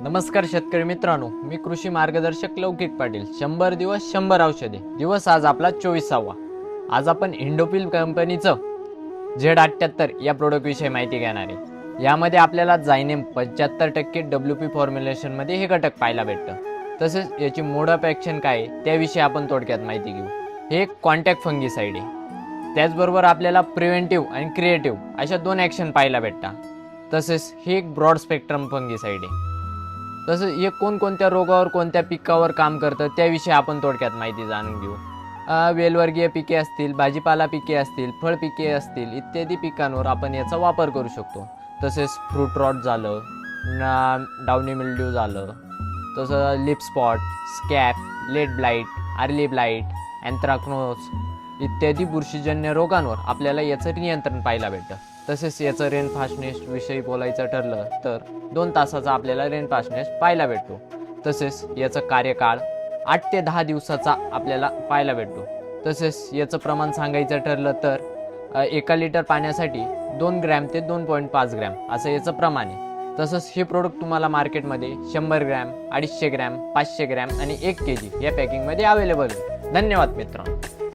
नमस्कार शेतकरी मित्रांनो, मी कृषी मार्गदर्शक लौकिक पाटील. 100 दिवस 100 औषधे दिवस आज आपला 24वा. आज आपण इंडोफिल कंपनीचं Z78 या प्रोडक्ट विषयी माहिती घेणार आहे. यामध्ये आपल्याला जायनेम 75% WP फॉर्म्युलेशन मध्ये हे घटक पाहायला भेटतं. तसेच याची मोड ऑफ ॲक्शन काय आहे त्याविषयी आपण थोडक्यात माहिती घेऊ. हे एक कॉन्टॅक्ट फंगिसाइड आहे. त्याचबरोबर आपल्याला प्रिव्हेंटिव्ह आणि क्रिएटिव्ह अशा दोन ॲक्शन पाहायला भेटतात. तसेच हे एक ब्रॉड स्पेक्ट्रम फंगिसाइड आहे. तसं हे कोणकोणत्या रोगावर कोणत्या पिकावर काम करतं त्याविषयी आपण थोडक्यात माहिती जाणून घेऊ. वेलवर्गीय पिके असतील, भाजीपाला पिके असतील, फळ पिके असतील इत्यादी पिकांवर आपण याचा वापर करू शकतो. तसेच फ्रूट रॉट झालं, डाउनी मिल्ड्यू झालं, तसं leaf spot, scab, late blight, early blight, anthracnose इत्यादी बुरशीजन्य रोगांवर आपल्याला याचं नियंत्रण पाहायला भेटतं. तसेच याचं रेन फास्टनेस विषयी बोलायचं ठरलं तर 2 तासाचा आपल्याला रेन फास्टनेस पाहायला भेटतो. तसेच याचं कार्यकाळ 8 ते 10 दिवसाचा आपल्याला पाहायला भेटतो. तसेच याचं प्रमाण सांगायचं ठरलं तर 1 लिटर पाण्यासाठी 2 ग्रॅम ते 2.5 ग्रॅम असं याचं प्रमाण आहे. तसंच हे प्रोडक्ट तुम्हाला मार्केटमध्ये 100 ग्रॅम, 250 ग्रॅम, 500 ग्रॅम आणि 1 kg या पॅकिंगमध्ये अवेलेबल आहे. धन्यवाद मित्रांनो.